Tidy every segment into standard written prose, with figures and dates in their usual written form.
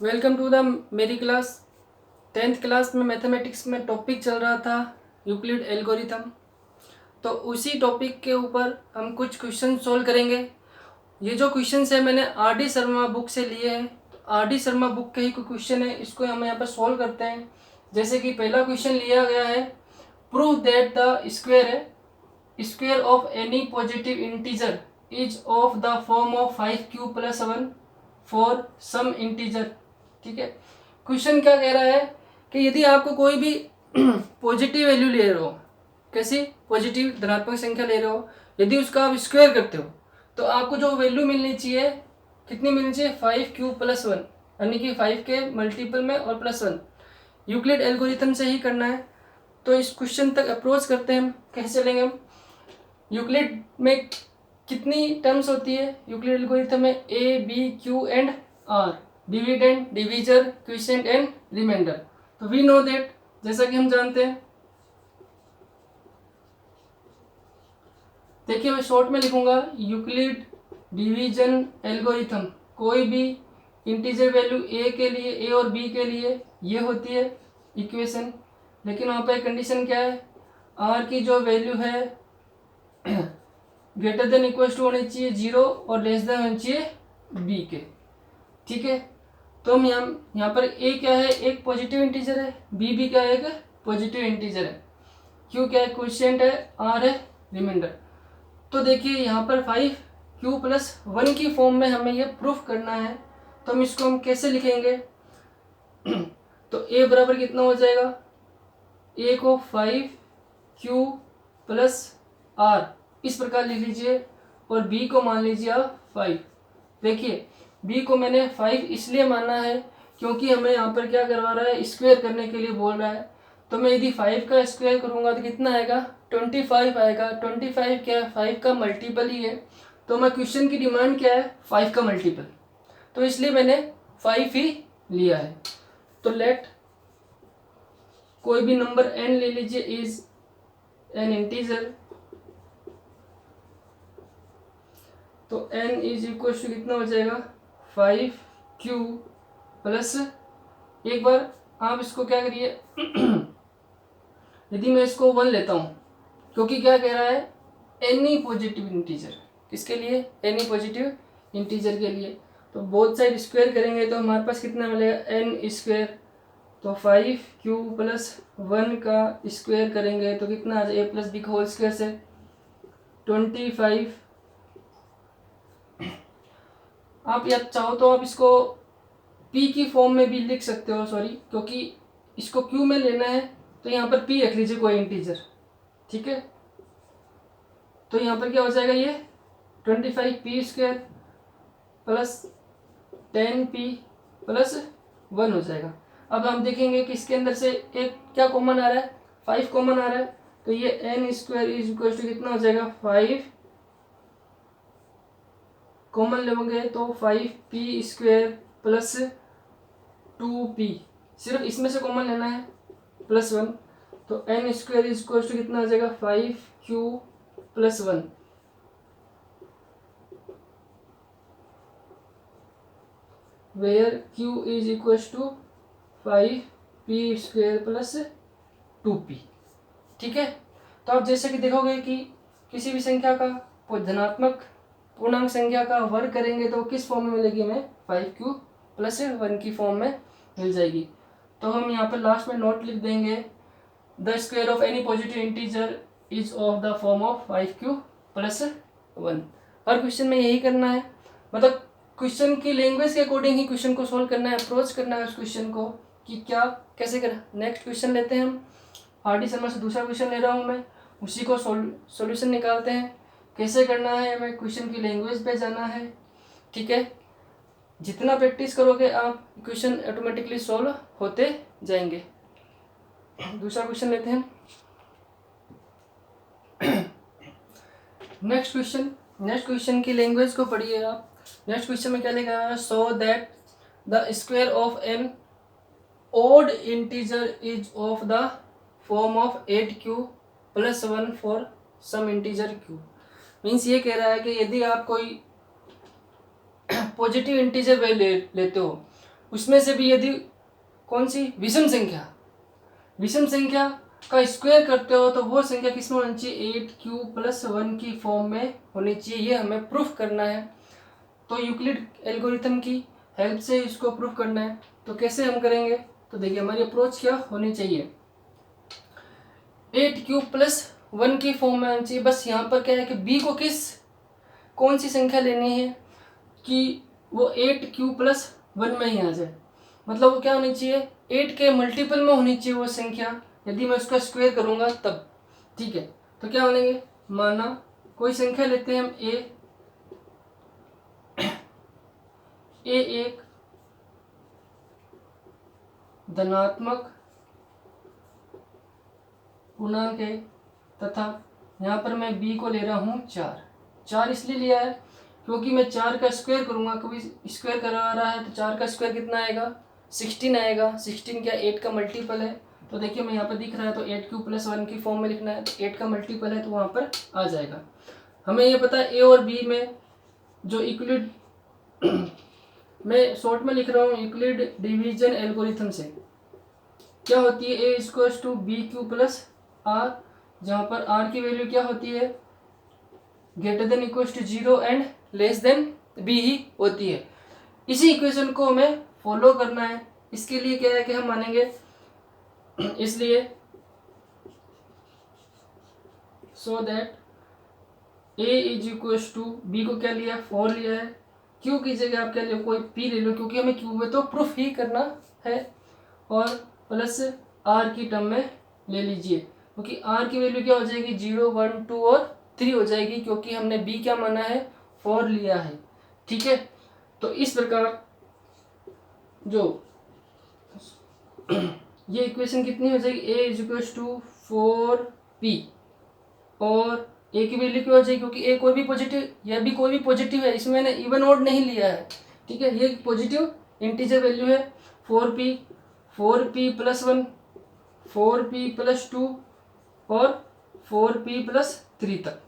Welcome to the मेरी class. 10th class में mathematics में टॉपिक चल रहा था यूक्लिड एल्गोरिथम। तो उसी टॉपिक के ऊपर हम कुछ क्वेश्चन सॉल्व करेंगे। ये जो क्वेश्चन है मैंने आर डी शर्मा बुक से लिए हैं। तो आर डी शर्मा बुक के ही कोई क्वेश्चन है, इसको हम यहाँ पर सॉल्व करते हैं। जैसे कि पहला क्वेश्चन लिया गया है, prove that the square of any positive integer is of the form of 5q+1 for some integer. ठीक है, क्वेश्चन क्या कह रहा है कि यदि आपको कोई भी पॉजिटिव वैल्यू ले रहे हो, कैसी पॉजिटिव धनात्मक संख्या ले रहे हो, यदि उसका आप स्क्वायर करते हो तो आपको जो वैल्यू मिलनी चाहिए, कितनी मिलनी चाहिए, 5q+1, यानी कि 5 के मल्टीपल में और +1। यूक्लिड एल्गोरिथम से ही करना है। तो इस क्वेश्चन तक अप्रोच करते हैं हम। कैसे चलेंगे हम? यूक्लिड में कितनी टर्म्स होती है? यूक्लिड एल्गोरिथम में A, B, Q and R, dividend, divisor, quotient and remainder. तो वी नो दैट, जैसा कि हम जानते हैं। देखिए मैं शॉर्ट में लिखूंगा, यूक्लिड डिवीजन एल्गोरिथम। कोई भी इंटीजर वैल्यू ए के लिए, ए और बी के लिए ये होती है इक्वेशन, लेकिन वहाँ पर कंडीशन क्या है, आर की जो वैल्यू है ग्रेटर देन इक्वल टू होनी चाहिए 0 और लेस देन होनी चाहिए बी के। ठीक है, तो हम यहाँ पर ए क्या है, एक पॉजिटिव इंटीजर है, बी भी क्या है, एक पॉजिटिव इंटीजर है, क्यू क्या है, क्वोशिएंट है, आर है रिमाइंडर। तो देखिए यहाँ पर 5q+1 की फॉर्म में हमें ये प्रूफ करना है। तो हम इसको हम कैसे लिखेंगे? तो ए बराबर कितना हो जाएगा, ए को 5q+r इस प्रकार लिख लीजिए, और बी को मान लीजिए आप 5। देखिए बी को मैंने 5 इसलिए माना है क्योंकि हमें यहाँ पर क्या करवा रहा है, स्क्वायर करने के लिए बोल रहा है। तो मैं यदि 5 का स्क्वायर करूँगा तो कितना आएगा, 25 आएगा। 25 क्या है, 5 का मल्टीपल ही है। तो मैं क्वेश्चन की डिमांड क्या है, 5 का मल्टीपल, तो इसलिए मैंने 5 ही लिया है। तो लेट कोई भी नंबर n ले लीजिए, इज एन इंटीजर। तो n इज इक्वल टू कितना हो जाएगा, 5q प्लस, एक बार आप इसको क्या करिए यदि मैं इसको 1 लेता हूँ, क्योंकि क्या कह रहा है, एनी पॉजिटिव इंटीजर, किसके लिए, एनी पॉजिटिव इंटीजर के लिए। तो बोथ साइड स्क्वायर करेंगे तो हमारे पास कितना मिलेगा, n स्क्वायर। तो 5q+1 का स्क्वायर करेंगे तो कितना आ जाए, a + b का होल स्क्वायर से 25। आप या चाहो तो आप इसको p की फॉर्म में भी लिख सकते हो, सॉरी, क्योंकि इसको q में लेना है तो यहाँ पर p रख लीजिए, कोई इंटीजर। ठीक है, तो यहाँ पर क्या हो जाएगा, ये 25p² प्लस 10p+1 हो जाएगा। अब हम देखेंगे कि इसके अंदर से एक क्या कॉमन आ रहा है, 5 कॉमन आ रहा है। तो ये n² इज इक्वल टू कितना हो जाएगा, 5 कॉमन लेंगे तो 5p² प्लस 2p, सिर्फ इसमें से कॉमन लेना है, +1। तो n² इज इक्वल टू कितना हो जाएगा, 5q+1, where q is equal to 5p² plus 2p। ठीक है, तो आप जैसे कि देखोगे कि किसी भी संख्या का धनात्मक पूर्णांक संख्या का वर्ग करेंगे तो किस फॉर्म में मिलेगी, हमें 5q+1 की फॉर्म में मिल जाएगी। तो हम यहाँ पर लास्ट में नोट लिख देंगे, the square of any positive integer is of the form of 5q+1। Her question में यही करना है, मतलब क्वेश्चन की लैंग्वेज के अकॉर्डिंग ही क्वेश्चन को सॉल्व करना है, अप्रोच करना है उस क्वेश्चन को कि क्या कैसे करें। नेक्स्ट क्वेश्चन लेते हैं हम, आर डी शर्मा से दूसरा क्वेश्चन ले रहा हूँ मैं, उसी को सॉल्यूशन निकालते हैं। कैसे करना है, हमें क्वेश्चन की लैंग्वेज पे जाना है। ठीक है, जितना प्रैक्टिस करोगे आप क्वेश्चन ऑटोमेटिकली सॉल्व होते जाएंगे। दूसरा क्वेश्चन लेते हैं। नेक्स्ट क्वेश्चन की लैंग्वेज को पढ़िए आप। नेक्स्ट क्वेश्चन में क्या लिखा है, so that the square of an odd integer is of the form of 8q+1 for some integer q। Means ये कह रहा है कि यदि आप कोई पॉजिटिव इंटीजर वैल्यू लेते हो उसमें से भी यदि कौन सी विषम संख्या का स्क्वायर करते हो तो वो संख्या किस में होनी चाहिए, 8q+1 की फॉर्म में होनी चाहिए। ये हमें प्रूफ करना है। तो यूक्लिड एल्गोरिथम की हेल्प से इसको प्रूफ करना है। तो कैसे हम करेंगे, तो देखिए हमारी अप्रोच क्या होनी चाहिए, 8q+1 की फॉर्म में होनी चाहिए। बस यहाँ पर क्या है कि b को कौन सी संख्या लेनी है कि वो 8q+1 में ही आ जाए। मतलब वो क्या होनी चाहिए, 8 के मल्टीपल में होनी चाहिए वो संख्या। यदि मैं उसका स्क्वायर करूँगा तब, ठीक है। तो क्या बनेंगे, माना कोई संख्या लेते हैं हम a एक धनात्मक पूर्णांक है तथा यहाँ पर मैं b को ले रहा हूँ 4 इसलिए लिया है क्योंकि मैं 4 का स्क्वायर करूँगा, कभी स्क्वायर करा रहा है तो 4 का स्क्वायर कितना आएगा, 16 आएगा। 16 क्या 8 का मल्टीपल है। तो देखिए मैं यहाँ पर दिख रहा है तो 8q+1 की फॉर्म में लिखना है, तो 8 का मल्टीपल है तो वहाँ पर आ जाएगा। हमें ये पता है a और b में जो यूक्लिड मैं शॉर्ट में लिख रहा हूँ यूक्लिड डिवीजन एल्गोरिथम से क्या होती है, a = bq+r, जहाँ पर r की वैल्यू क्या होती है, > 0 एंड b ही होती है। इसी इक्वेशन को हमें फॉलो करना है। इसके लिए क्या है कि हम मानेंगे, इसलिए सो दैट a = b को क्या लिया, 4 लिया है। q की जगह आप क्या ले, कोई p ले लो क्योंकि हमें q में तो प्रूफ ही करना है, और प्लस r की टर्म में ले लीजिए क्योंकि r की वैल्यू क्या हो जाएगी, 0 1 2 और 3 हो जाएगी क्योंकि हमने b क्या माना है, 4 लिया है। ठीक है, तो इस प्रकार जो ये इक्वेशन कितनी हो जाएगी, a = 4p और a की वैल्यू क्या हो जाएगी, क्योंकि a कोई भी पॉजिटिव या b कोई भी पॉजिटिव है, इसमें मैंने इवन ऑड नहीं लिया है। ठीक है, ये पॉजिटिव इंटीजर वैल्यू है। 4p +1 4p+2 और 4p+3 तक,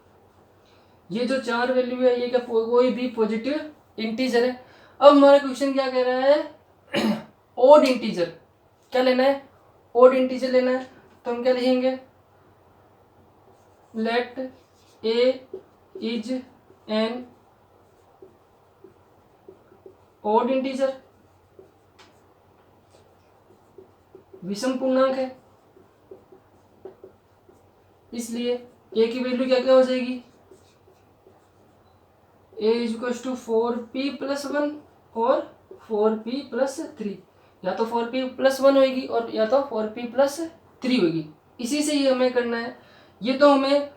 ये जो 4 वैल्यू है ये क्या कोई भी पॉजिटिव इंटीजर है। अब हमारा क्वेश्चन क्या कह रहा है, ओड इंटीजर क्या लेना है, ओड इंटीजर लेना है। तो हम क्या लिखेंगे, let a is an odd integer, विषम पूर्णांक है, इसलिए a की वैल्यू क्या क्या हो जाएगी, a = 4p+1 और 4p+3, या तो 4p+1 होगी और या तो 4p+3 होगी। इसी से ही हमें करना है। ये तो हमें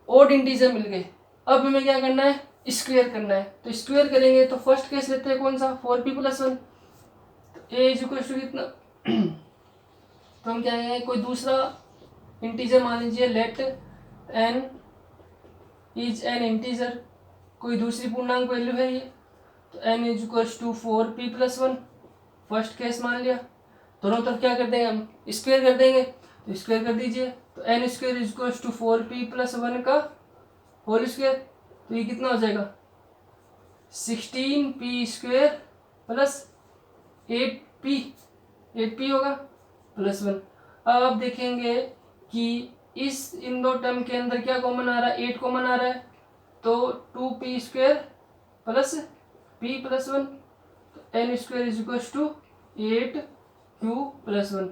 ओड इंटीजर मिल गए। अब हमें क्या करना है, स्क्वायर करना है। तो स्क्वायर करेंगे तो फर्स्ट केस लेते हैं कौन सा, 4p+1, तो a = कितना तो हम क्या है, कोई दूसरा इंटीजर मान लीजिए, let n is an integer, कोई दूसरी पूर्णांक वैल्यू है ये, तो n = 4p+1 फर्स्ट केस मान लिया। दोनों तरफ क्या कर देंगे हम, स्क्वायर कर देंगे, तो स्क्वायर कर दीजिए। तो n² = 4p+1 का होल स्क्वायर, तो ये कितना हो जाएगा, 16p² + 8p होगा +1। अब आप देखेंगे कि इन दो टर्म के अंदर क्या कॉमन आ रहा है, 8 कॉमन आ रहा है, तो 2p² + p+1, तो n² = 8q+1।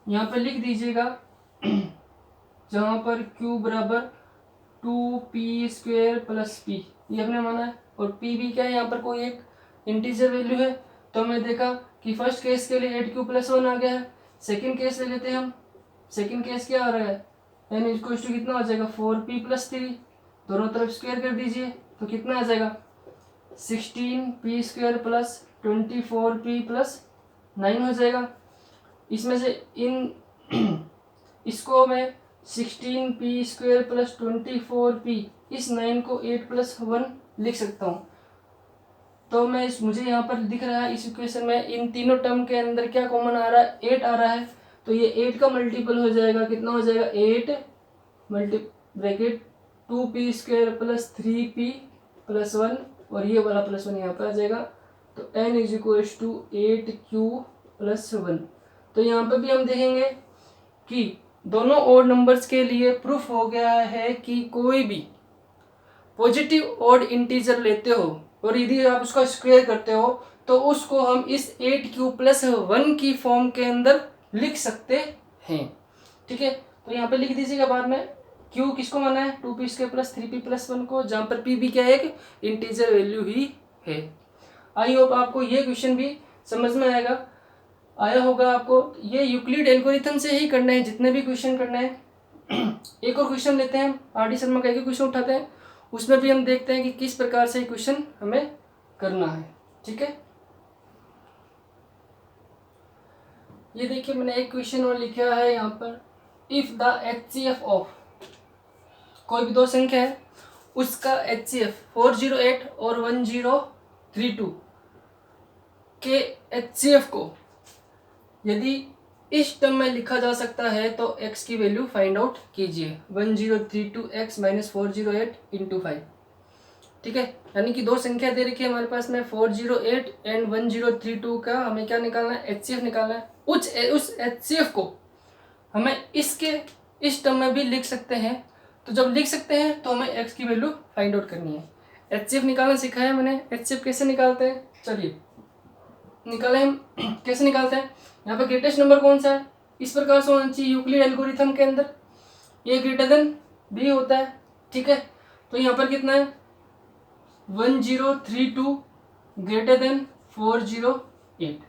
यहाँ पर लिख दीजिएगा जहाँ पर q = 2p² + p, ये हमने माना है, और p भी क्या है, यहाँ पर कोई एक इंटीजर वैल्यू है। तो हमने देखा कि फर्स्ट केस के लिए 8q+1 आ गया है। सेकंड केस ले लेते हैं हम, सेकंड केस क्या आ रहा है, n = कितना हो जाएगा, 4p+3, दोनों तरफ स्क्वायर कर दीजिए तो कितना आ जाएगा, 16p² + 24p+9 हो जाएगा। इसमें से इसको मैं 16p² + 24p, इस 9 को 8+1 लिख सकता हूँ। तो मुझे यहाँ पर दिख रहा है इस इक्वेशन में इन तीनों टर्म के अंदर क्या कॉमन आ रहा है, 8 आ रहा है। तो ये 8 का मल्टीपल हो जाएगा, कितना हो जाएगा, 8 ब्रैकेट 2p² + 3p+1 और ये वाला +1 यहाँ पर आ जाएगा। तो n is equals to 8q+1। तो यहाँ पे भी हम देखेंगे कि दोनों ओड नंबर्स के लिए प्रूफ हो गया है कि कोई भी पॉजिटिव ओड इंटीजर लेते हो और यदि आप उसका स्क्वायर करते हो तो उसको हम इस 8q+1 की फॉर्म के अंदर लिख सकते हैं। ठीक है, तो यहाँ पे लिख दीजिएगा बाद में q किसको माना है 2p² + 3p+1 को, जहाँ पर p भी क्या है एक इंटीजर वैल्यू ही है। आई होप आपको ये क्वेश्चन भी समझ में आया होगा। आपको ये यूक्लिड एल्गोरिथम से ही करना है जितने भी क्वेश्चन करना है। एक और क्वेश्चन लेते हैं, आर डी शर्मा का एक क्वेश्चन उठाते हैं, उसमें भी हम देखते हैं कि किस प्रकार से क्वेश्चन हमें करना है। ठीक है, ये देखिए मैंने एक क्वेश्चन और लिखा है यहाँ पर, इफ द HCF ऑफ कोई भी दो संख्या है उसका HCF 408 और 1032 के HCF को यदि इस टर्म में लिखा जा सकता है तो x की वैल्यू फाइंड आउट कीजिए। 1032x - 408 × 5। ठीक है, यानी कि दो संख्या दे रखी है हमारे पास में 408 एंड 1032 का हमें क्या निकालना है HCF निकालना है। उस HCF को हमें इसके इस टर्म में भी लिख सकते हैं। तो जब लिख सकते हैं तो हमें x की वैल्यू फाइंड आउट करनी है। HCF निकालना सिखाया मैंने, HCF कैसे निकालते हैं चलिए निकालें हम। कैसे निकालते हैं, यहाँ पे ग्रेटेस्ट नंबर कौन सा है, इस प्रकार से होना चाहिए यूक्लिड एल्गोरिथम के अंदर, ए ग्रेटर देन बी होता है। ठीक है, तो यहाँ पर कितना है 1032 ग्रेटर देन 408।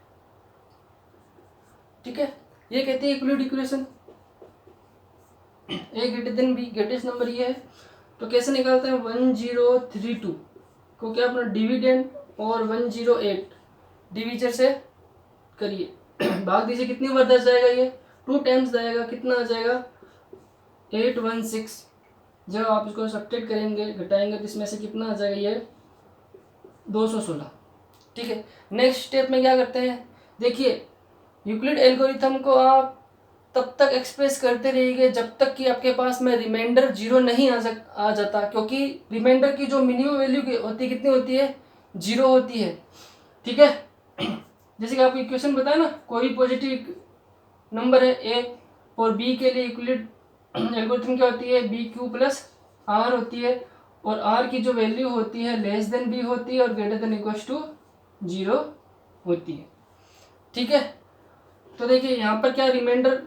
ठीक है, ये कहते हैं Euclid equation, A greater than B, greatest number ये है। तो कैसे निकालते हैं 1032 को क्या अपना डिविडेंड और 108 डिविजर से करिए, भाग दीजिए, कितनी बार दस जाएगा ये 2 टाइम्स जाएगा, कितना आ जाएगा 816। जब आप इसको सब्ट्रैक्ट करेंगे घटाएंगे तो इसमें से कितना आ जाएगा ये 216। ठीक है, नेक्स्ट स्टेप में क्या करते हैं, देखिए यूक्लिड एल्गोरिथम को आप तब तक एक्सप्रेस करते रहिए जब तक कि आपके पास में रिमाइंडर 0 नहीं आ जाता, क्योंकि रिमाइंडर की जो मिनिमम वैल्यू होती है कितनी होती है 0 होती है। ठीक है, जैसे कि आपको इक्वेशन बताया ना, कोई भी पॉजिटिव नंबर है ए और बी के लिए यूक्लिड एल्गोरिथम क्या होती है BQ+R होती है, और R की जो वैल्यू होती है लेस देन बी होती है और ग्रेटर देन इक्वल्स टू 0 होती है। ठीक है, तो देखिए यहाँ पर क्या रिमाइंडर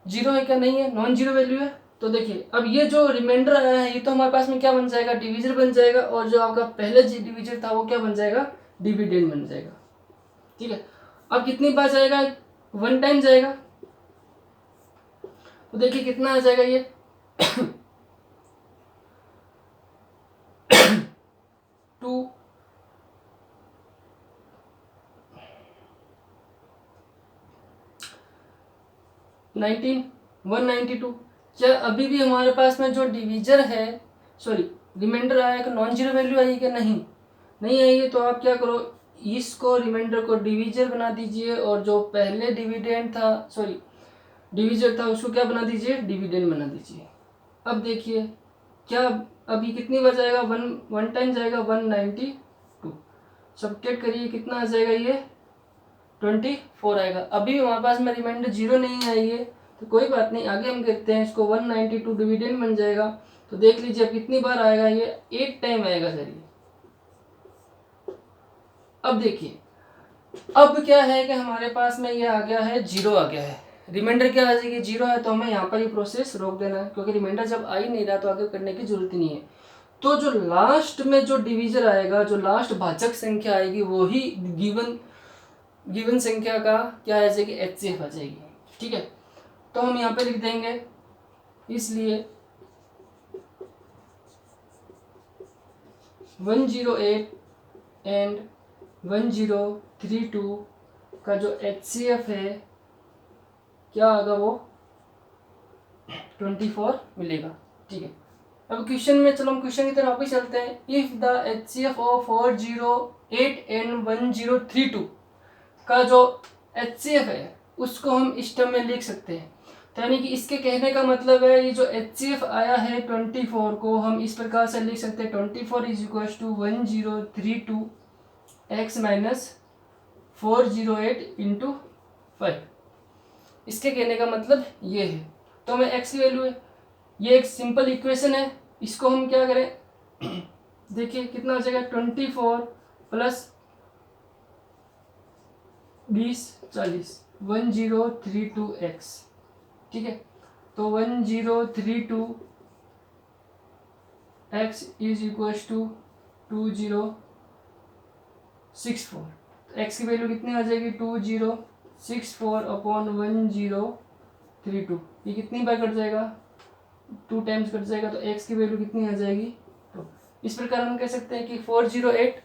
0 है क्या, नहीं है, नॉन जीरो वैल्यू है। तो देखिए अब ये जो रिमाइंडर आया है ये तो हमारे पास में क्या बन जाएगा डिविजर बन जाएगा, और जो आपका पहले डिविजर था वो क्या बन जाएगा डिविडेंड बन जाएगा। ठीक है, अब कितनी बार जाएगा 1 टाइम जाएगा, तो देखिए कितना आ जाएगा ये 2 192। क्या अभी भी हमारे पास में जो डिविजर है रिमाइंडर आया कि नॉन जीरो वैल्यू आई कि नहीं आई है, तो आप क्या करो इसको रिमाइंडर को डिविजर बना दीजिए और जो पहले डिविडेंड था डिविजर था उसको क्या बना दीजिए डिविडेंड बना दीजिए। अब देखिए क्या अभी कितनी बार जाएगा 1 टाइम जाएगा 192, सब्ट्रैक्ट करिए कितना आ जाएगा ये 24 आएगा। अभी भी हमारे पास में रिमाइंडर 0 नहीं आई है, तो कोई बात नहीं, आगे हम करते हैं इसको 192 डिविडेंड बन जाएगा। तो देख लीजिए अब कितनी बार आएगा ये 8 टाइम आएगा सर ये। अब देखिए अब क्या है कि हमारे पास में ये आ गया है 0 आ गया है, रिमाइंडर क्या आ जाएगी 0 है, तो हमें यहाँ पर ये प्रोसेस रोक देना है, क्योंकि रिमाइंडर जब आ ही नहीं रहा तो आगे करने की जरूरत ही नहीं है। तो जो लास्ट में जो डिविजर आएगा, जो लास्ट भाजक संख्या आएगी वही गिवन संख्या का क्या आ जाएगी HCF आ जाएगी। ठीक है, तो हम यहाँ पे लिख देंगे, इसलिए 108 एंड 1032 का जो HCF है क्या आएगा वो 24 मिलेगा। ठीक है, अब क्वेश्चन में चलो हम क्वेश्चन की तरफ वापस चलते हैं। If the HCF of 408 and 1032 का जो HCF है उसको हम इस टर्म में लिख सकते हैं। तो यानी कि इसके कहने का मतलब है ये जो HCF आया है 24 को हम इस प्रकार से लिख सकते हैं 24 = 1032 x - 408 इंटू 5। इसके कहने का मतलब ये है। तो हमें x की वैल्यू है, ये एक सिंपल इक्वेशन है, इसको हम क्या करें देखिए कितना हो जाएगा 24 प्लस 20 40 1032x। ठीक है, तो 1032x इज इक्वल टू 2064। तो x की वैल्यू कितनी आ जाएगी 2064 अपॉन 1032। ये कितनी बार कट जाएगा 2 टाइम्स कट जाएगा, तो x की वैल्यू कितनी आ जाएगी 2। इस प्रकार हम कह सकते हैं कि 408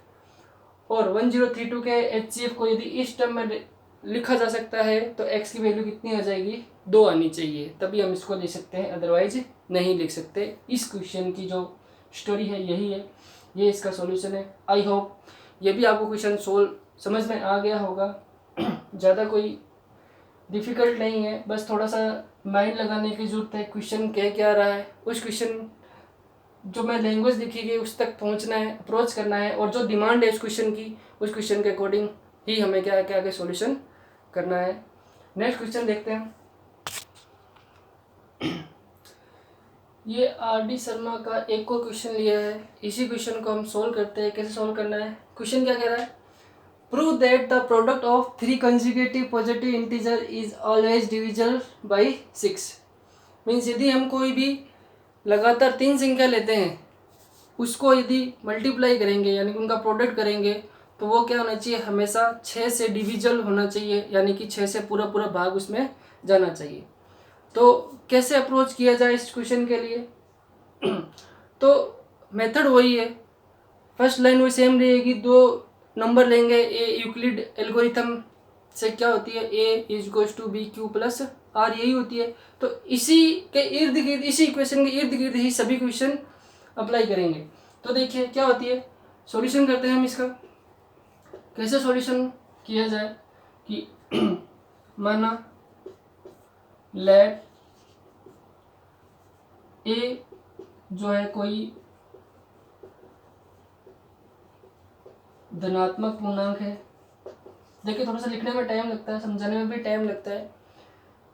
और 1032 के HCF को यदि इस टर्म में लिखा जा सकता है तो x की वैल्यू कितनी आ जाएगी 2 आनी चाहिए, तभी हम इसको लिख सकते हैं, अदरवाइज नहीं लिख सकते। इस क्वेश्चन की जो स्टोरी है यही है, ये इसका सॉल्यूशन है। आई होप ये भी आपको क्वेश्चन सोल्व समझ में आ गया होगा। ज़्यादा कोई डिफ़िकल्ट नहीं है, बस थोड़ा सा माइंड लगाने की ज़रूरत है। क्वेश्चन कह क्या रहा है, उस क्वेश्चन जो मैं लैंग्वेज लिखी गई उस तक पहुंचना है, अप्रोच करना है, और जो डिमांड है उस क्वेश्चन की, उस क्वेश्चन के अकॉर्डिंग ही हमें क्या क्या आगे सॉल्यूशन करना है। नेक्स्ट क्वेश्चन देखते हैं। ये RD शर्मा का एक और क्वेश्चन लिया है, इसी क्वेश्चन को हम सोल्व करते हैं। कैसे सोल्व करना है, क्वेश्चन क्या कह रहा है, prove that the product of 3 consecutive positive integer is always divisible by 6। Means यदि हम कोई भी लगातार 3 संख्या लेते हैं, उसको यदि मल्टीप्लाई करेंगे यानी कि उनका प्रोडक्ट करेंगे, तो वो क्या होना चाहिए, हमेशा 6 से डिविजल होना चाहिए, यानी कि 6 से पूरा पूरा भाग उसमें जाना चाहिए। तो कैसे अप्रोच किया जाए इस क्वेश्चन के लिए, तो मेथड वही है, फर्स्ट लाइन वही सेम रहेगी, 2 नंबर लेंगे, ए यूक्लिड एल्गोरिथम से क्या होती है, A is equals to B Q plus R, यही होती है। तो इसी के इर्द गिर्द, इसी इक्वेशन के इर्द गिर्द ही सभी क्वेश्चन अप्लाई करेंगे। तो देखिए क्या होती है, सॉल्यूशन करते हैं हम इसका। कैसे सॉल्यूशन किया जाए कि माना लेट ए जो है कोई धनात्मक पूर्णांक है। देखिए थोड़ा सा लिखने में टाइम लगता है, समझाने में भी टाइम लगता है,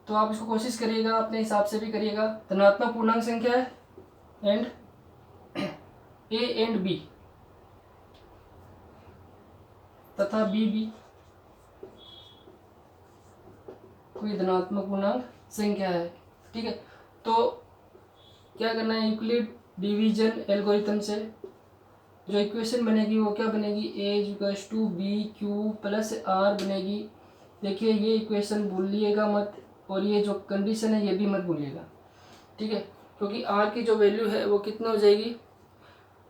तो आप इसको कोशिश करिएगा, अपने हिसाब से भी करिएगा। धनात्मक पूर्णांक संख्या है एंड ए एंड बी तथा बी भी कोई धनात्मक पूर्णांक संख्या है। ठीक है, तो क्या करना है, यूक्लिड डिवीजन एल्गोरिथम से जो इक्वेशन बनेगी वो क्या बनेगी, A equals to B Q plus R बनेगी। देखिए ये इक्वेशन भूलिएगा मत, और ये जो कंडीशन है ये भी मत भूलिएगा। ठीक है, क्योंकि आर की जो वैल्यू है वो कितना हो जाएगी,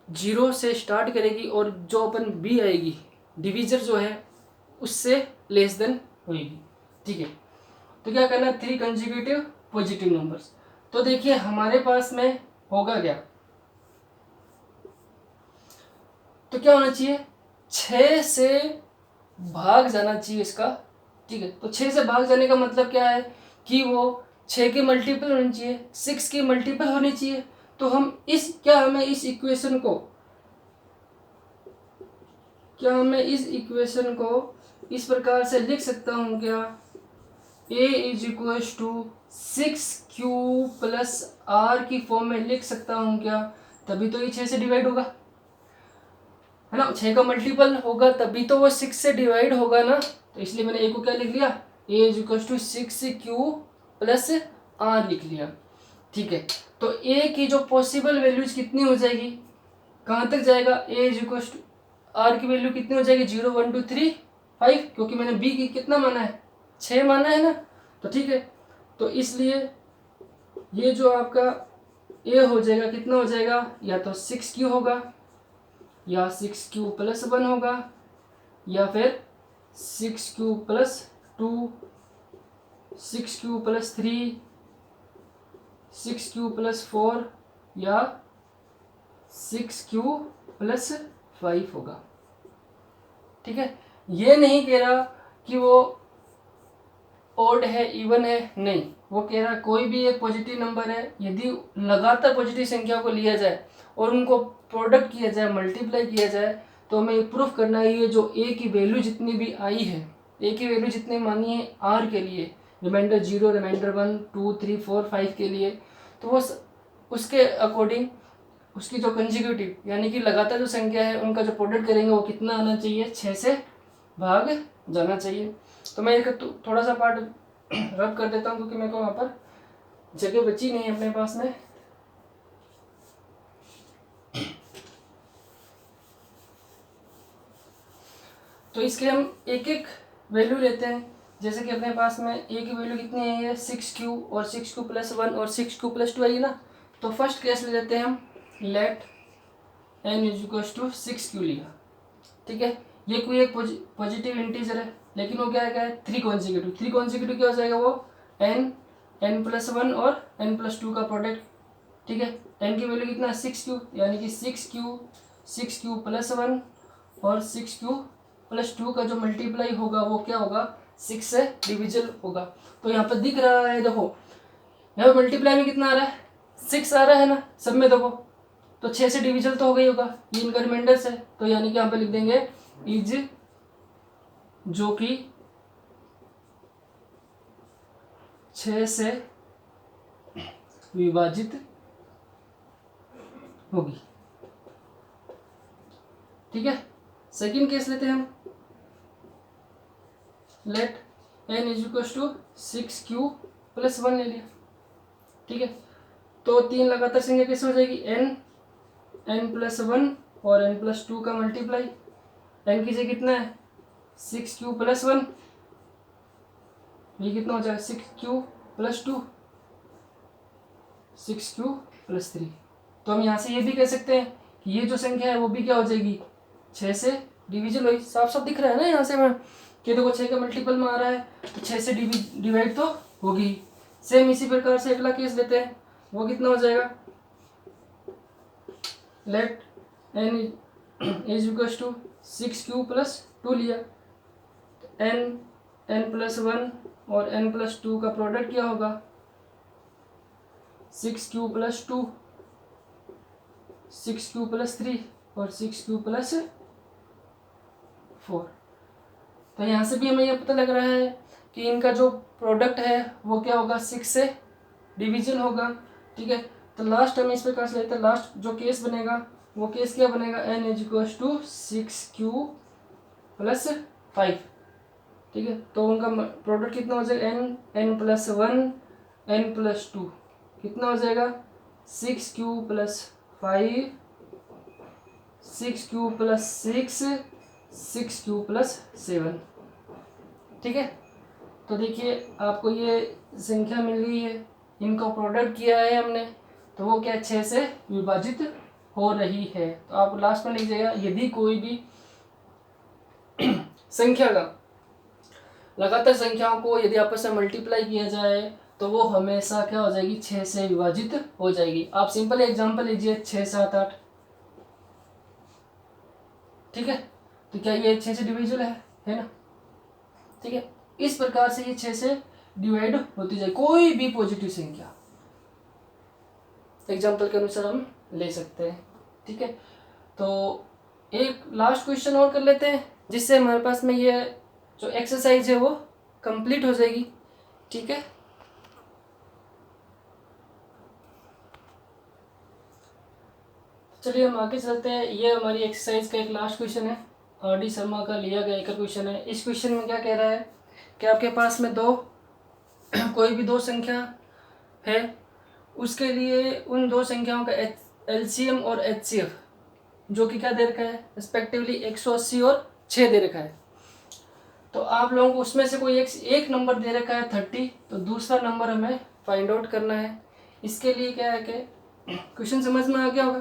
0 से स्टार्ट करेगी, और जो अपन बी आएगी डिवीजर जो है उससे लेस देन होगी। ठीक है, तो क्या करना है, 3 कंसेक्यूटिव पॉजिटिव नंबर्स। तो देखिए हमारे पास में होगा क्या, तो क्या होना चाहिए, 6 से भाग जाना चाहिए इसका। ठीक है, तो 6 से भाग जाने का मतलब क्या है कि वो 6 की मल्टीपल होनी चाहिए, 6 की मल्टीपल होनी चाहिए। तो हम हमें इस इक्वेशन को इस प्रकार से लिख सकता हूँ क्या, a is equal to 6q plus r की फॉर्म में लिख सकता हूँ क्या, तभी तो ये 6 से डिवाइड होगा, है ना। 6 का मल्टीपल होगा तभी तो वो 6 से डिवाइड होगा ना। तो इसलिए मैंने a को क्या लिख लिया, a is equal to 6q plus r लिख लिया। ठीक है, तो a की जो पॉसिबल वैल्यूज कितनी हो जाएगी, कहाँ तक जाएगा, a is equal to r की वैल्यू कितनी हो जाएगी, 0 1 2 3 5, क्योंकि मैंने b की कितना माना है, 6 माना है ना। तो ठीक है, तो इसलिए ये जो आपका a हो जाएगा कितना हो जाएगा, या तो 6q होगा, या 6q प्लस 1 होगा, या फिर 6q plus 2, 6q plus 3, 6q plus 4, या 6q प्लस 5 होगा। ठीक है, ये नहीं कह रहा कि वो ओड है इवन है, नहीं, वो कह रहा कोई भी एक पॉजिटिव नंबर है, यदि लगातार पॉजिटिव संख्या को लिया जाए और उनको प्रोडक्ट किया जाए, मल्टीप्लाई किया जाए, तो हमें प्रूफ करना है ये जो ए की वैल्यू जितनी भी आई है एक ही वैल्यू जितनी मानी है आर के लिए, रिमाइंडर 0, रिमाइंडर 1, 2, 3, 4, 5 के लिए, तो वो उसके अकॉर्डिंग उसकी जो कंजिक्यूटिव यानी कि लगातार जो संख्या है उनका जो प्रोडक्ट करेंगे वो कितना आना चाहिए, 6 से भाग जाना चाहिए। तो मैं एक थोड़ा सा पार्ट रब कर देता हूँ क्योंकि मेरे को वहाँ पर जगह बची नहीं है अपने पास में। तो इसके हम एक एक वैल्यू लेते हैं। जैसे कि अपने पास में एक ही वैल्यू कितनी है, ये 6q और 6q + 1 और 6q + 2 आएगी ना। तो फर्स्ट केस ले लेते हैं हम, लेट n = 6q लिया, ठीक है। ये कोई एक पॉजिटिव इंटीजर है, लेकिन वो क्या है 3 कॉन्जिक्यूटिव क्या हो जाएगा, वो n n+1 और n+2 का प्रोडक्ट, ठीक है। n की वैल्यू कितना है 6q, यानी कि 6q + 1 और 6q + 2 का जो मल्टीप्लाई होगा वो क्या होगा, 6 से डिविजल होगा। तो यहाँ पर दिख रहा है, देखो यहाँ पर मल्टीप्लाई में कितना आ रहा है, 6 आ रहा है ना सब में, देखो तो 6 से डिविजल तो हो गई होगा, ये इनका रिमाइंडर्स है। तो यानी कि यहाँ पे लिख देंगे इज, जो कि 6 से विभाजित होगी, ठीक है। सेकंड केस लेते हैं हम, लेट n = 6q + 1 ले लिया, ठीक है। तो 3 लगातार संख्या कैसे हो जाएगी, n+1 और n+2 का मल्टीप्लाई, n की जगह कितना है 6q + 1, ये कितना हो जाएगा 6q + 2, 6q + 3। तो हम यहाँ से ये भी कह सकते हैं कि ये जो संख्या है वो भी क्या हो जाएगी, 6 से डिविजन हुई। साफ साफ दिख रहा है ना यहाँ से मैं कि देखो 6 के मल्टीपल में आ रहा है तो 6 से डिवाइड तो होगी। सेम इसी प्रकार से अगला केस लेते हैं, वो कितना हो जाएगा, लेट n = 6q + 2 लिया, n+1 और n+2 का प्रोडक्ट क्या होगा 6q + 2, 6q + 3 और 6q + 4। तो यहाँ से भी हमें यह पता लग रहा है कि इनका जो प्रोडक्ट है वो क्या होगा, 6 से डिवीजन होगा, ठीक है। तो लास्ट हम इस प्रकार से लेते हैं, लास्ट जो केस बनेगा वो केस क्या बनेगा, n = 6q + 5, ठीक है। तो उनका प्रोडक्ट कितना हो जाएगा, n+1 n+2 कितना हो जाएगा 6q + 5, 6q + 6, 6q + 7, ठीक है। तो देखिए आपको ये संख्या मिल गई है, इनका प्रोडक्ट किया है हमने, तो वो क्या 6 से विभाजित हो रही है। तो आप लास्ट में लिख जाइएगा, यदि कोई भी संख्या का लगातार संख्याओं को यदि आपस में मल्टीप्लाई किया जाए तो वो हमेशा क्या हो जाएगी, 6 से विभाजित हो जाएगी। आप सिंपल एग्जांपल लीजिए 6, 7, 8, ठीक है। तो क्या ये 6 से डिविजिबल है ना, ठीक है। इस प्रकार से ये 6 से डिवाइड होती जाए कोई भी पॉजिटिव संख्या, एग्जांपल के अनुसार हम ले सकते हैं, ठीक है। तो एक लास्ट क्वेश्चन और कर लेते हैं जिससे हमारे पास में ये जो एक्सरसाइज है वो कंप्लीट हो जाएगी, ठीक है। चलिए हम आगे चलते हैं। ये हमारी एक्सरसाइज का एक लास्ट क्वेश्चन है, R.D. शर्मा का लिया गया एक क्वेश्चन है। इस क्वेश्चन में क्या कह रहा है कि आपके पास में कोई भी दो संख्या है, उसके लिए उन दो संख्याओं का LCM और HCF जो कि क्या दे रखा है रिस्पेक्टिवली 180 और 6 दे रखा है। तो आप लोगों को उसमें से कोई एक नंबर दे रखा है 30, तो दूसरा नंबर हमें फाइंड आउट करना है। इसके लिए क्या है कि क्वेश्चन समझ में आ गया होगा,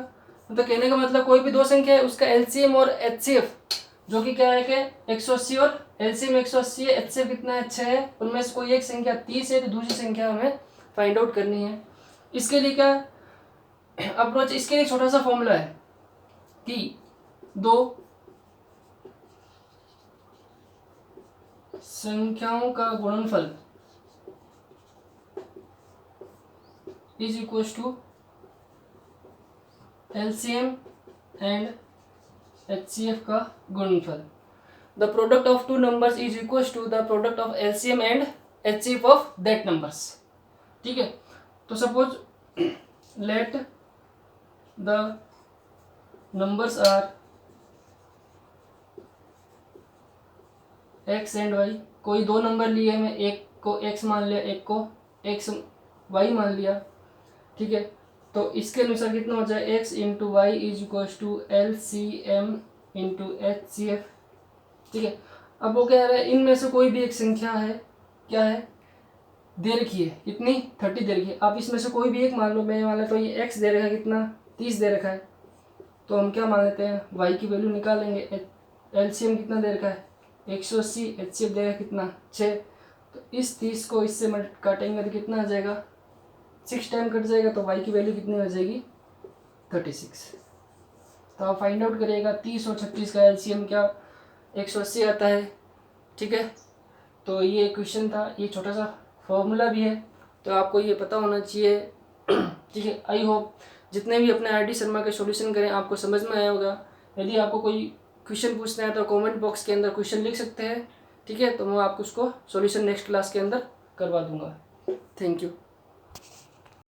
तो कहने का मतलब कोई भी दो संख्या है उसका LCM और HCF जो कि क्या है कि 180 और LCM 180 है, HCF कितना है 6 है, उनमें से कोई एक संख्या 30 है तो दूसरी संख्या हमें फाइंड आउट करनी है। इसके लिए क्या अप्रोच, इसके लिए छोटा सा फॉर्मूला है कि दो संख्याओं का गुणनफल is equal to LCM and HCF का गुणनफल। The product of two numbers is equals to the product of LCM and HCF of that numbers. ठीक है, तो suppose let the numbers are x and y, कोई दो number लिए मैं, एक को एक्स मान लिया, एक को एक्स वाई मान लिया। ठीक है, तो इसके अनुसार कितना हो जाए, x into y is equals to L C M into H C F. ठीक है, अब वो कह रहा है इनमें से कोई भी एक संख्या है, क्या है, दे रखी है, कितनी 30 दे रखी है। आप इसमें से कोई भी एक मान लो, मैं मान लेता हूँ ये एक्स दे रखा है, कितना 30 दे रखा है, तो हम क्या मान लेते हैं, वाई की वैल्यू निकालेंगे। एलसीएम कितना दे रखा है 180, एचसीएफ दे रखा है कितना 6, तो इस 30 को इससे काटेंगे तो कितना आ जाएगा 6 टाइम कट जाएगा, तो वाई की वैल्यू कितनी हो जाएगी 36। तो आप फाइंड आउट करिएगा 30 और 36 का एलसीएम क्या 180 आता है। ठीक है, तो ये क्वेश्चन था, ये छोटा सा फॉर्मूला भी है, तो आपको ये पता होना चाहिए। ठीक है, आई होप जितने भी अपने आरडी शर्मा के सॉल्यूशन करें आपको समझ में आया होगा। यदि आपको कोई क्वेश्चन पूछना है तो कमेंट बॉक्स के अंदर क्वेश्चन लिख सकते हैं। ठीक है, तो मैं आपको उसको सॉल्यूशन नेक्स्ट क्लास के अंदर करवा दूंगा। Thank you.